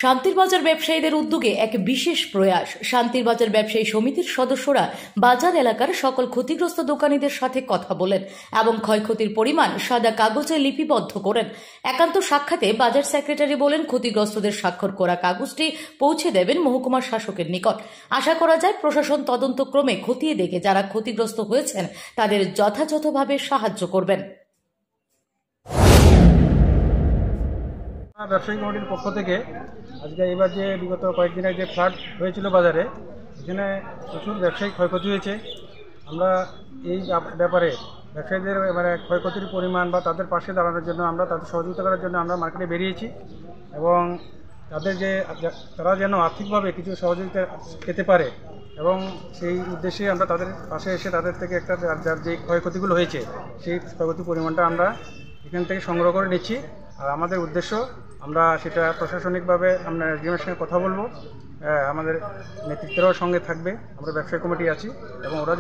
শান্তির বাজার ব্যবসায়ীদের উদ্যোগে এক বিশেষ প্রয়াস। শান্তির বাজার ব্যবসায়ী সমিতির সদস্যরা বাজার এলাকার সকল ক্ষতিগ্রস্ত দোকানীদের সাথে কথা বলেন এবং ক্ষয়ক্ষতির পরিমাণ সাদা কাগজে লিপিবদ্ধ করেন। একান্ত সাক্ষাতে বাজার সেক্রেটারি বলেন, ক্ষতিগ্রস্তদের স্বাক্ষর করা কাগজটি পৌঁছে দেবেন মহকুমা শাসকের নিকট। আশা করা যায় প্রশাসন তদন্তক্রমে খতিয়ে দেখে যারা ক্ষতিগ্রস্ত হয়েছেন তাদের যথাযথভাবে সাহায্য করবেন। ব্যবসায়ী কমিটির পক্ষ থেকে আজকে এবার যে বিগত কয়েকদিন আগে যে ফ্লাড হয়েছিল বাজারে, এখানে প্রচুর ব্যবসায়িক ক্ষয়ক্ষতি হয়েছে। আমরা এই ব্যাপারে ব্যবসায়ীদের ক্ষয়ক্ষতির পরিমাণ বা তাদের পাশে দাঁড়ানোর জন্য, আমরা তাদের সহযোগিতা করার জন্য আমরা মার্কেটে বেরিয়েছি এবং তারা যেন আর্থিকভাবে কিছু সহযোগিতা পেতে পারে এবং সেই উদ্দেশ্যে আমরা তাদের পাশে এসে তাদের থেকে যার যে ক্ষয়ক্ষতিগুলো হয়েছে সেই ক্ষয়ক্ষতির পরিমাণটা আমরা এখান থেকে সংগ্রহ করে নিচ্ছি। আর আমাদের উদ্দেশ্য, আমরা সেটা প্রশাসনিকভাবে আমরা এসডিএমের সঙ্গে কথা বলবো, আমাদের নেতৃত্বেরও সঙ্গে থাকবে, আমরা ব্যবসায়ী কমিটি আছি এবং ওরা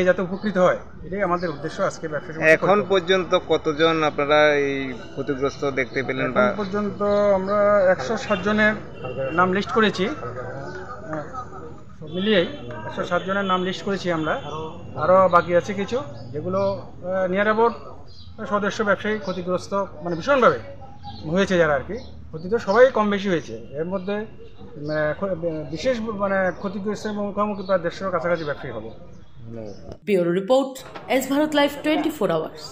যাতে উপকৃত হয়, এটাই আমাদের উদ্দেশ্য। আজকে ব্যবসায়ী এখন পর্যন্ত কতজন আপনারা এই ক্ষতিগ্রস্ত দেখতে পেলেন? এখন পর্যন্ত আমরা 107 জনের নাম লিস্ট করেছি, সব মিলিয়েই 107 জনের নাম লিস্ট করেছি আমরা। আরও বাকি আছে কিছু, যেগুলো নিয়ার অ্যাবাউট সদস্য ব্যবসায়ী ক্ষতিগ্রস্ত ভীষণভাবে হয়েছে, যারা আর কি ক্ষতি তো সবাই কম বেশি হয়েছে। এর মধ্যে বিশেষ ক্ষতিগ্রস্ত এবং মুখোমুখি প্রায় 150 কাছাকাছি ব্যবসায়ী হবে। Bureau report, S Bharat live 24 hours.